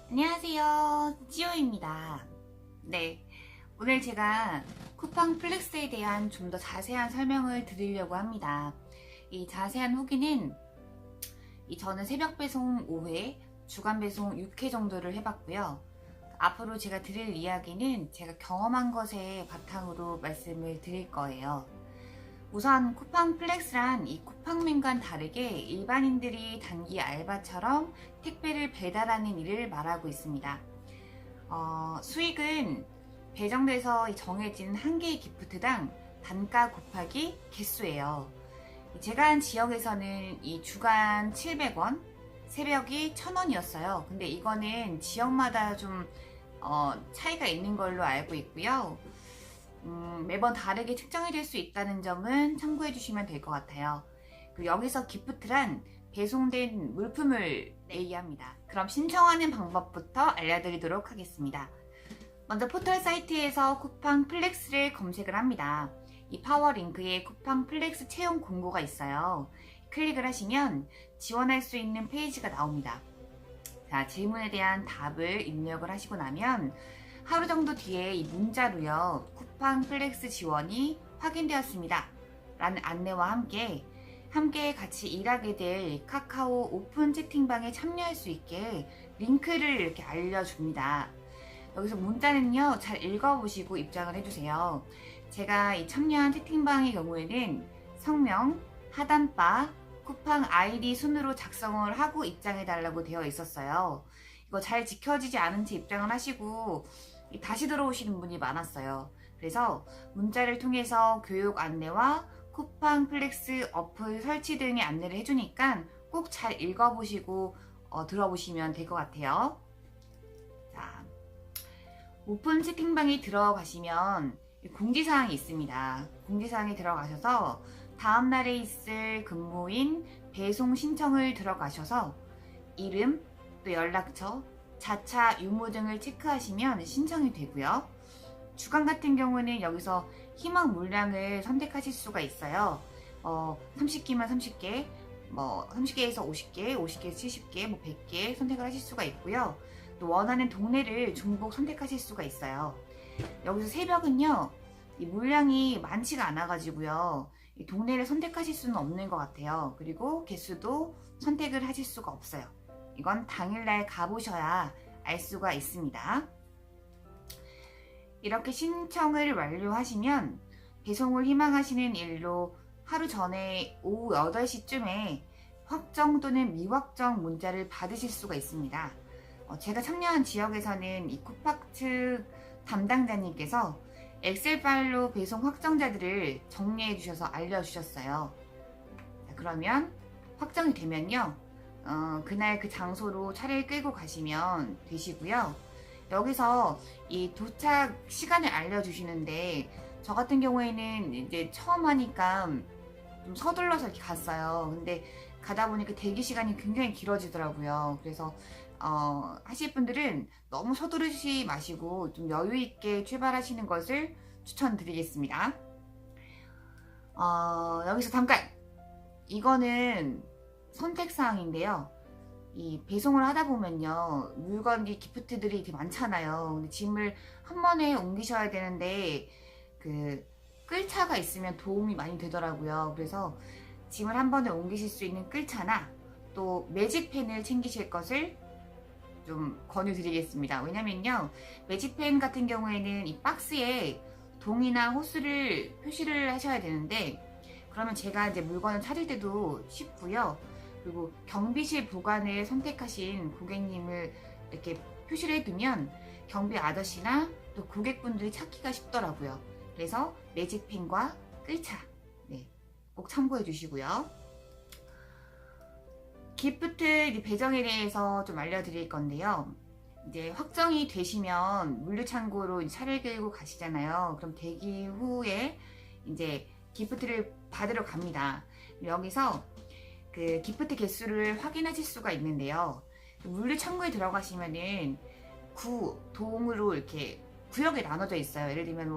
안녕하세요, 찌오입니다. 네, 오늘 제가 쿠팡 플렉스에 대한 좀 더 자세한 설명을 드리려고 합니다. 이 자세한 후기는 저는 새벽 배송 5회, 주간 배송 6회 정도를 해봤고요. 앞으로 제가 드릴 이야기는 제가 경험한 것에 바탕으로 말씀을 드릴 거예요. 우선 쿠팡 플렉스란 이 쿠팡맨과는 다르게 일반인들이 단기 알바처럼 택배를 배달하는 일을 말하고 있습니다. 수익은 배정돼서 정해진 한 개의 기프트당 단가 곱하기 개수예요. 제가 한 지역에서는 이 주간 700원, 새벽이 1000원이었어요. 근데 이거는 지역마다 좀 차이가 있는 걸로 알고 있고요. 매번 다르게 측정이 될 수 있다는 점은 참고해 주시면 될 것 같아요. 그리고 여기서 기프트란 배송된 물품을 얘기합니다. 그럼 신청하는 방법부터 알려드리도록 하겠습니다. 먼저 포털 사이트에서 쿠팡 플렉스를 검색을 합니다. 이 파워 링크에 쿠팡 플렉스 채용 공고가 있어요. 클릭을 하시면 지원할 수 있는 페이지가 나옵니다. 자, 질문에 대한 답을 입력을 하시고 나면 하루 정도 뒤에 이 문자로요, 쿠팡 플렉스 지원이 확인되었습니다 라는 안내와 함께 같이 일하게 될 카카오 오픈 채팅방에 참여할 수 있게 링크를 이렇게 알려줍니다. 여기서 문자는요, 잘 읽어보시고 입장을 해주세요. 제가 이 참여한 채팅방의 경우에는 성명, 하단바, 쿠팡 아이디 순으로 작성을 하고 입장해달라고 되어 있었어요. 이거 잘 지켜지지 않은 채 입장을 하시고 다시 들어오시는 분이 많았어요. 그래서 문자를 통해서 교육 안내와 쿠팡 플렉스 어플 설치 등의 안내를 해주니까 꼭 잘 읽어보시고 들어보시면 될 것 같아요. 자, 오픈 채팅방에 들어가시면 공지사항이 있습니다. 공지사항에 들어가셔서 다음날에 있을 근무인 배송 신청을 들어가셔서 이름, 또 연락처, 자차 유무 등을 체크하시면 신청이 되고요. 주간 같은 경우는 여기서 희망 물량을 선택하실 수가 있어요. 30개면 30개, 30개에서 50개, 50개에서 70개, 100개 선택을 하실 수가 있고요. 또 원하는 동네를 중복 선택하실 수가 있어요. 여기서 새벽은요, 이 물량이 많지가 않아가지고요, 이 동네를 선택하실 수는 없는 것 같아요. 그리고 개수도 선택을 하실 수가 없어요. 이건 당일날 가보셔야 알 수가 있습니다. 이렇게 신청을 완료하시면 배송을 희망하시는 일로 하루 전에 오후 8시쯤에 확정 또는 미확정 문자를 받으실 수가 있습니다. 제가 참여한 지역에서는 이 쿠팡 측 담당자님께서 엑셀 파일로 배송 확정자들을 정리해 주셔서 알려주셨어요. 자, 그러면 확정이 되면요, 그날 그 장소로 차를 끌고 가시면 되시고요. 여기서 이 도착 시간을 알려주시는데, 저 같은 경우에는 이제 처음 하니까 좀 서둘러서 이렇게 갔어요. 근데 가다 보니까 대기 시간이 굉장히 길어지더라고요. 그래서 하실 분들은 너무 서두르지 마시고 좀 여유 있게 출발하시는 것을 추천드리겠습니다. 여기서 잠깐, 이거는 선택사항인데요. 이 배송을 하다 보면요, 물건이 기프트들이 되게 많잖아요. 근데 짐을 한 번에 옮기셔야 되는데 그 끌차가 있으면 도움이 많이 되더라고요. 그래서 짐을 한 번에 옮기실 수 있는 끌차나 또 매직펜을 챙기실 것을 좀 권유드리겠습니다. 왜냐면요, 매직펜 같은 경우에는 이 박스에 동이나 호수를 표시를 하셔야 되는데, 그러면 제가 이제 물건을 찾을 때도 쉽고요. 그리고 경비실 보관을 선택하신 고객님을 이렇게 표시를 해두면 경비 아저씨나 또 고객분들이 찾기가 쉽더라고요. 그래서 매직펜과 끌차, 네, 꼭 참고해 주시고요. 기프트 배정에 대해서 좀 알려드릴 건데요. 이제 확정이 되시면 물류창고로 차를 끌고 가시잖아요. 그럼 대기 후에 이제 기프트를 받으러 갑니다. 여기서 그 기프트 개수를 확인하실 수가 있는데요. 물류창고에 들어가시면은 동으로 이렇게 구역에 나눠져 있어요. 예를 들면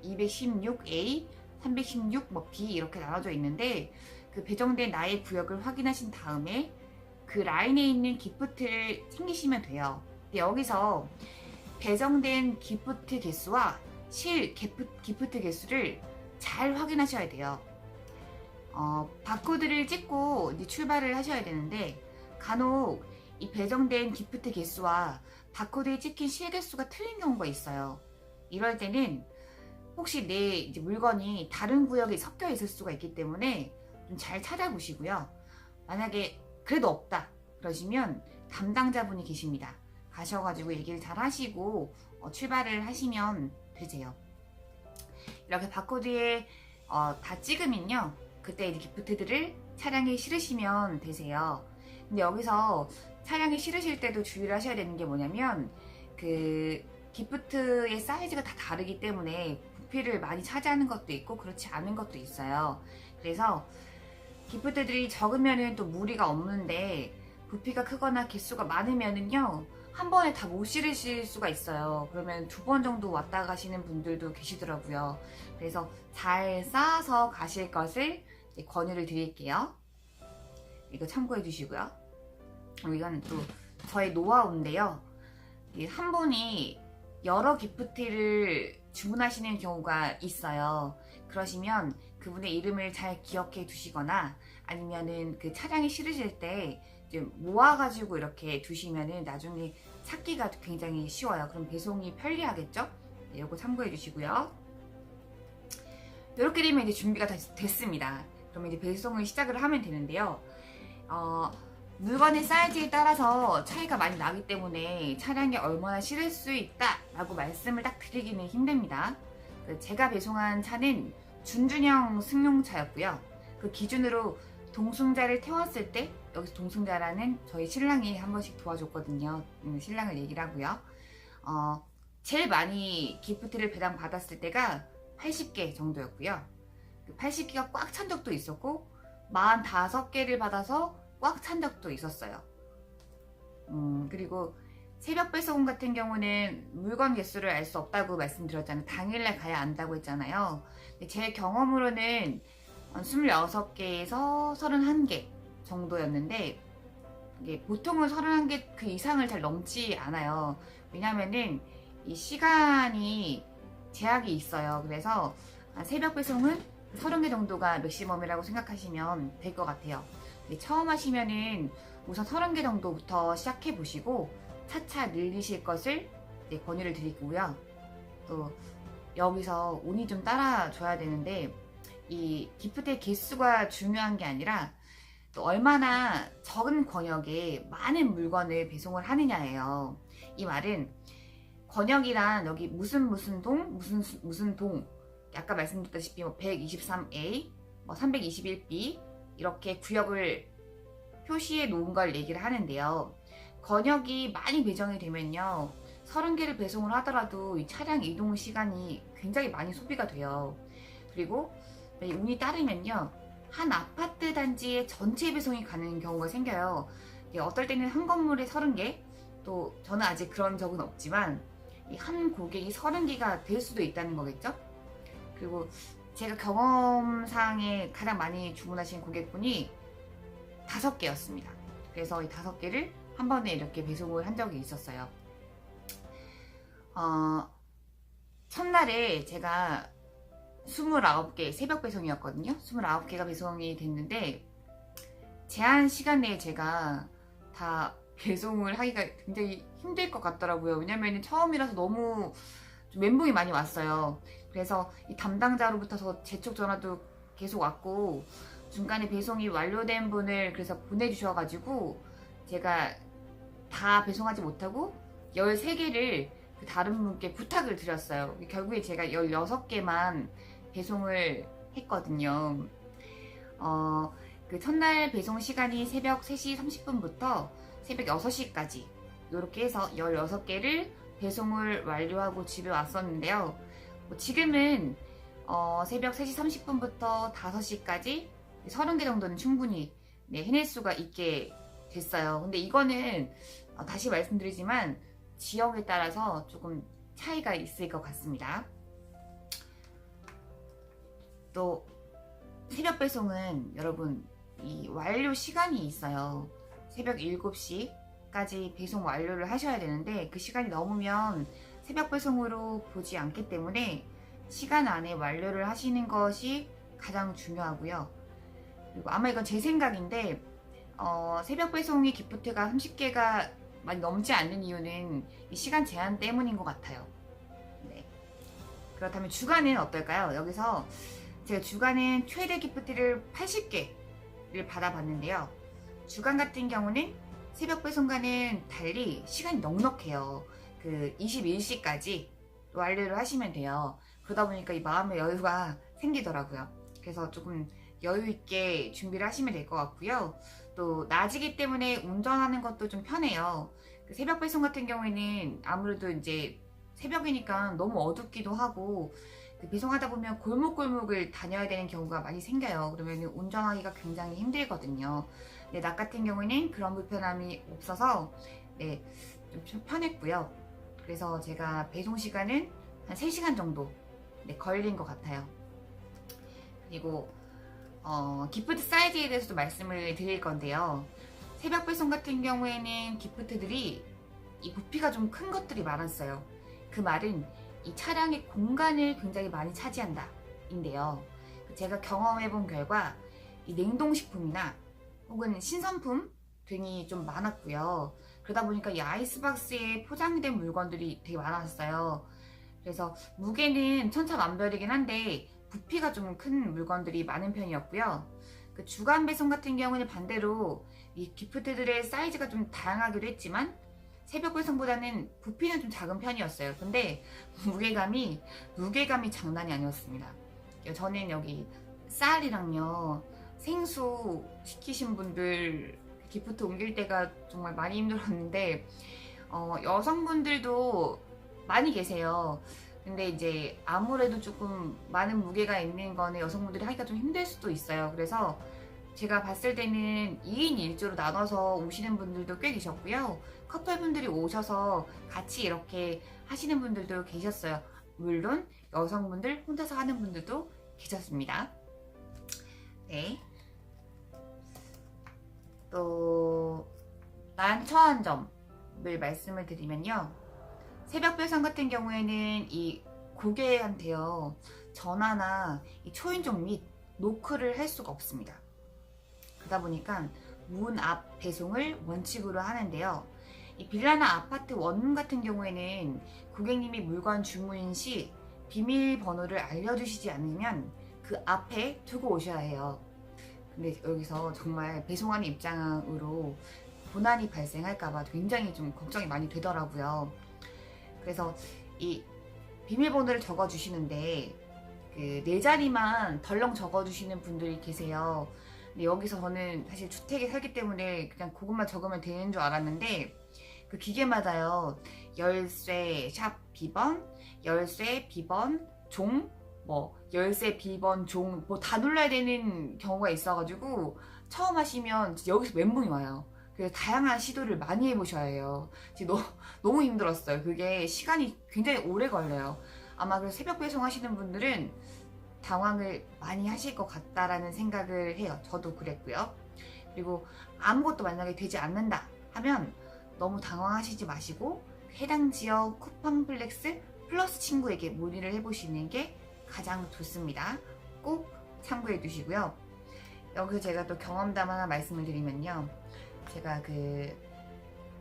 216A, 316 B 이렇게 나눠져 있는데, 그 배정된 나의 구역을 확인하신 다음에 그 라인에 있는 기프트를 챙기시면 돼요. 여기서 배정된 기프트 개수와 실 기프트 개수를 잘 확인하셔야 돼요. 바코드를 찍고 이제 출발을 하셔야 되는데, 간혹 이 배정된 기프트 개수와 바코드에 찍힌 실 개수가 틀린 경우가 있어요. 이럴 때는 혹시 내 이제 물건이 다른 구역에 섞여 있을 수가 있기 때문에 좀 잘 찾아보시고요. 만약에 그래도 없다 그러시면 담당자분이 계십니다. 가셔가지고 얘기를 잘 하시고 출발을 하시면 되세요. 이렇게 바코드에 다 찍으면요, 그때 이제 기프트들을 차량에 실으시면 되세요. 근데 여기서 차량에 실으실 때도 주의를 하셔야 되는 게 뭐냐면, 그 기프트의 사이즈가 다 다르기 때문에 부피를 많이 차지하는 것도 있고 그렇지 않은 것도 있어요. 그래서 기프트들이 적으면은 또 무리가 없는데, 부피가 크거나 개수가 많으면은요, 한 번에 다 못 실으실 수가 있어요. 그러면 2번 정도 왔다 가시는 분들도 계시더라고요. 그래서 잘 쌓아서 가실 것을 권유를 드릴게요. 이거 참고해 주시고요. 이건 또 저의 노하우인데요. 한 분이 여러 기프트를 주문하시는 경우가 있어요. 그러시면 그분의 이름을 잘 기억해 두시거나, 아니면은 그 차량에 실으실 때 좀 모아가지고 이렇게 두시면은 나중에 찾기가 굉장히 쉬워요. 그럼 배송이 편리하겠죠? 네, 이거 참고해 주시고요. 이렇게 되면 이제 준비가 다 됐습니다. 그러면 이제 배송을 시작을 하면 되는데요. 물건의 사이즈에 따라서 차이가 많이 나기 때문에 차량에 얼마나 실을 수 있다 라고 말씀을 딱 드리기는 힘듭니다. 제가 배송한 차는 준준형 승용차였고요. 그 기준으로 동승자를 태웠을 때, 여기서 동승자라는 저희 신랑이 한 번씩 도와줬거든요. 신랑을 얘기를 하고요. 제일 많이 기프트를 배당 받았을 때가 80개 정도였고요. 80개가 꽉 찬 적도 있었고, 45개를 받아서 꽉 찬 적도 있었어요. 그리고 새벽 배송 같은 경우는 물건 개수를 알 수 없다고 말씀드렸잖아요. 당일날 가야 안다고 했잖아요. 근데 제 경험으로는 26개에서 31개 정도였는데, 이게 보통은 31개 그 이상을 잘 넘지 않아요. 왜냐면은 이 시간이 제약이 있어요. 그래서 새벽 배송은 30개 정도가 맥시멈이라고 생각하시면 될 것 같아요. 처음 하시면은 우선 30개 정도부터 시작해 보시고 차차 늘리실 것을 권유를 드리고요. 또 여기서 운이 좀 따라줘야 되는데, 이 기프트의 개수가 중요한 게 아니라 또 얼마나 적은 권역에 많은 물건을 배송을 하느냐예요. 이 말은 권역이란 여기 무슨 무슨 동, 아까 말씀드렸다시피 123A, 321B 이렇게 구역을 표시해 놓은 걸 얘기를 하는데요. 권역이 많이 배정이 되면요, 30개를 배송을 하더라도 이 차량 이동 시간이 굉장히 많이 소비가 돼요. 그리고 운이 따르면요, 한 아파트 단지에 전체 배송이 가는 경우가 생겨요. 어떨 때는 한 건물에 30개, 또 저는 아직 그런 적은 없지만 한 고객이 30개가 될 수도 있다는 거겠죠. 그리고 제가 경험상에 가장 많이 주문하신 고객분이 5개였습니다. 그래서 이 5개를 한 번에 이렇게 배송을 한 적이 있었어요. 첫날에 제가 29개 새벽 배송이었거든요. 29개가 배송이 됐는데, 제한 시간 내에 제가 다 배송을 하기가 굉장히 힘들 것 같더라고요. 왜냐면 처음이라서 너무 좀 멘붕이 많이 왔어요. 그래서 이 담당자로부터 재촉 전화도 계속 왔고, 중간에 배송이 완료된 분을 그래서 보내주셔가지고 제가 다 배송하지 못하고 13개를 그 다른 분께 부탁을 드렸어요. 결국에 제가 16개만 배송을 했거든요. 그 첫날 배송 시간이 새벽 3시 30분부터 새벽 6시까지 이렇게 해서 16개를 배송을 완료하고 집에 왔었는데요. 지금은 새벽 3시 30분부터 5시까지 30개 정도는 충분히 해낼 수가 있게 됐어요. 근데 이거는 다시 말씀드리지만 지역에 따라서 조금 차이가 있을 것 같습니다. 또 새벽 배송은 여러분 이 완료 시간이 있어요. 새벽 7시, 까지 배송 완료를 하셔야 되는데 그 시간이 넘으면 새벽 배송으로 보지 않기 때문에 시간 안에 완료를 하시는 것이 가장 중요하고요. 그리고 아마 이건 제 생각인데 새벽 배송이 기프트가 30개가 많이 넘지 않는 이유는 이 시간 제한 때문인 것 같아요. 네. 그렇다면 주간은 어떨까요? 여기서 제가 주간은 최대 기프트를 80개를 받아봤는데요. 주간 같은 경우는 새벽 배송과는 달리 시간이 넉넉해요. 그 21시까지 완료를 하시면 돼요. 그러다 보니까 이 마음의 여유가 생기더라고요. 그래서 조금 여유 있게 준비를 하시면 될 것 같고요. 또 낮이기 때문에 운전하는 것도 좀 편해요. 그 새벽 배송 같은 경우에는 아무래도 이제 새벽이니까 너무 어둡기도 하고 그 배송하다 보면 골목골목을 다녀야 되는 경우가 많이 생겨요. 그러면 운전하기가 굉장히 힘들거든요. 근데 낮 같은 경우에는 그런 불편함이 없어서 네, 좀 편했고요. 그래서 제가 배송 시간은 한 3시간 정도 걸린 것 같아요. 그리고 기프트 사이즈에 대해서도 말씀을 드릴 건데요. 새벽 배송 같은 경우에는 기프트들이 이 부피가 좀 큰 것들이 많았어요. 그 말은 이 차량의 공간을 굉장히 많이 차지한다 인데요. 제가 경험해본 결과 이 냉동식품이나 혹은 신선품 등이 좀 많았고요. 그러다 보니까 이 아이스박스에 포장된 물건들이 되게 많았어요. 그래서 무게는 천차만별이긴 한데 부피가 좀 큰 물건들이 많은 편이었고요. 그 주간 배송 같은 경우는 반대로 이 기프트들의 사이즈가 좀 다양하기도 했지만 새벽 배송보다는 부피는 좀 작은 편이었어요. 근데 무게감이 장난이 아니었습니다. 저는 여기 쌀이랑요 생수 시키신 분들 기프트 옮길 때가 정말 많이 힘들었는데 여성분들도 많이 계세요. 근데 이제 아무래도 조금 많은 무게가 있는 거는 여성분들이 하기가 좀 힘들 수도 있어요. 그래서 제가 봤을 때는 2인 1조로 나눠서 오시는 분들도 꽤 계셨고요. 커플분들이 오셔서 같이 이렇게 하시는 분들도 계셨어요. 물론 여성분들 혼자서 하는 분들도 계셨습니다. 네. 또 난처한 점을 말씀을 드리면요. 새벽 배송 같은 경우에는 이 고객한테요 전화나 이 초인종 및 노크를 할 수가 없습니다. 그러다 보니까 문 앞 배송을 원칙으로 하는데요. 이 빌라나 아파트 원룸 같은 경우에는 고객님이 물건 주문 시 비밀번호를 알려주시지 않으면 그 앞에 두고 오셔야 해요. 근데 여기서 정말 배송하는 입장으로 고난이 발생할까봐 굉장히 좀 걱정이 많이 되더라고요. 그래서 이 비밀번호를 적어주시는데 그 4자리만 덜렁 적어주시는 분들이 계세요. 근데 여기서 저는 사실 주택에 살기 때문에 그냥 그것만 적으면 되는 줄 알았는데 그 기계마다요 열쇠 샵 비번, 열쇠 비번 종, 열쇠 비번 종 다 눌러야 되는 경우가 있어가지고 처음 하시면 여기서 멘붕이 와요. 그래서 다양한 시도를 많이 해보셔야 해요. 지금 너무 힘들었어요. 그게 시간이 굉장히 오래 걸려요. 아마 그래서 새벽 배송 하시는 분들은 당황을 많이 하실 것 같다라는 생각을 해요. 저도 그랬고요. 그리고 아무것도 만약에 되지 않는다 하면 너무 당황하시지 마시고 해당 지역 쿠팡플렉스 플러스 친구에게 문의를 해보시는 게 가장 좋습니다. 꼭 참고해 두시고요. 여기서 제가 또 경험담 하나 말씀을 드리면요. 제가 그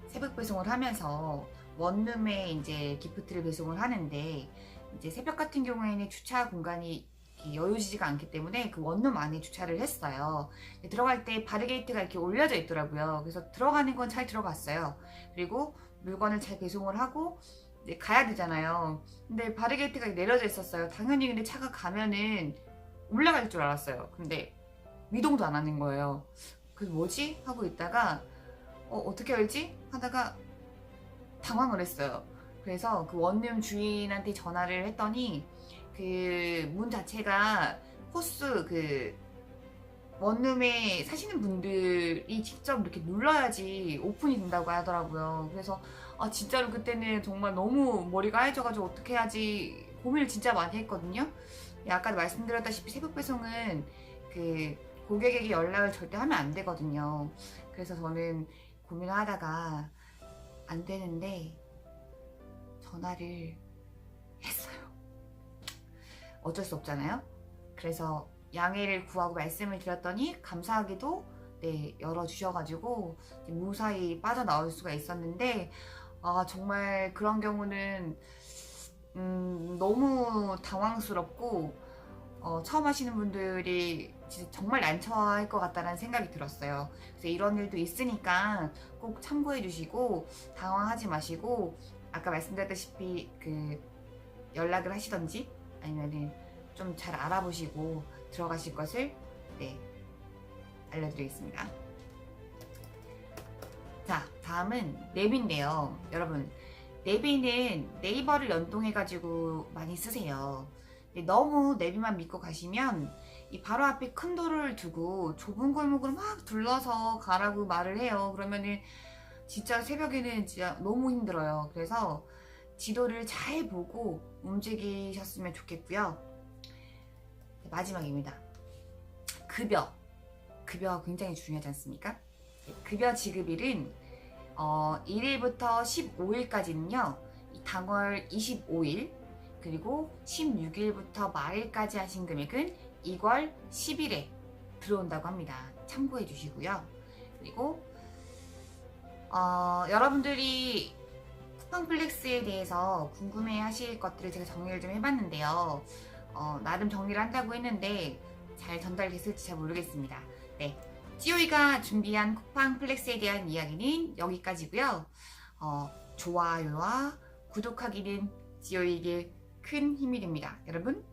새벽 배송을 하면서 원룸에 이제 기프트를 배송을 하는데 이제 새벽 같은 경우에는 주차 공간이 여유지지가 않기 때문에 그 원룸 안에 주차를 했어요. 들어갈 때 바리게이트가 이렇게 올려져 있더라고요. 그래서 들어가는 건 잘 들어갔어요. 그리고 물건을 잘 배송을 하고 가야 되잖아요. 근데 바리게이트가 내려져 있었어요. 당연히 근데 차가 가면은 올라갈 줄 알았어요. 근데 미동도 안 하는 거예요. 그래서 뭐지? 하고 있다가 어떻게 알지? 하다가 당황을 했어요. 그래서 그 원룸 주인한테 전화를 했더니 그 문 자체가 호스 그 원룸에 사시는 분들이 직접 이렇게 눌러야지 오픈이 된다고 하더라고요. 그래서 진짜로 그때는 정말 너무 머리가 하얘져가지고 어떻게 해야지 고민을 진짜 많이 했거든요. 아까 말씀드렸다시피 새벽 배송은 그 고객에게 연락을 절대 하면 안 되거든요. 그래서 저는 고민을 하다가 안 되는데 전화를 했어요. 어쩔 수 없잖아요. 그래서 양해를 구하고 말씀을 드렸더니 감사하게도 네, 열어주셔가지고 무사히 빠져나올 수가 있었는데 정말 그런 경우는 너무 당황스럽고 처음 하시는 분들이 진짜 정말 난처할 것 같다는 생각이 들었어요. 그래서 이런 일도 있으니까 꼭 참고해 주시고 당황하지 마시고 아까 말씀드렸다시피 그 연락을 하시던지 아니면은 좀 잘 알아보시고 들어가실 것을 네, 알려드리겠습니다. 자, 다음은 랩인데요. 여러분, 랩이는 네이버를 연동해가지고 많이 쓰세요. 너무 내비만 믿고 가시면 이 바로 앞에 큰 도로를 두고 좁은 골목으로 막 둘러서 가라고 말을 해요. 그러면은 진짜 새벽에는 진짜 너무 힘들어요. 그래서 지도를 잘 보고 움직이셨으면 좋겠고요. 마지막입니다. 급여 굉장히 중요하지 않습니까? 급여 지급일은 1일부터 15일까지는요 당월 25일 그리고 16일부터 말일까지 하신 금액은 2월 10일에 들어온다고 합니다. 참고해 주시고요. 그리고 여러분들이 쿠팡플렉스에 대해서 궁금해 하실 것들을 제가 정리를 좀 해봤는데요. 나름 정리를 한다고 했는데 잘 전달됐을지 잘 모르겠습니다. 네, 찌오이가 준비한 쿠팡플렉스에 대한 이야기는 여기까지고요. 좋아요와 구독하기는 찌오이에게 큰 힘이 됩니다. 여러분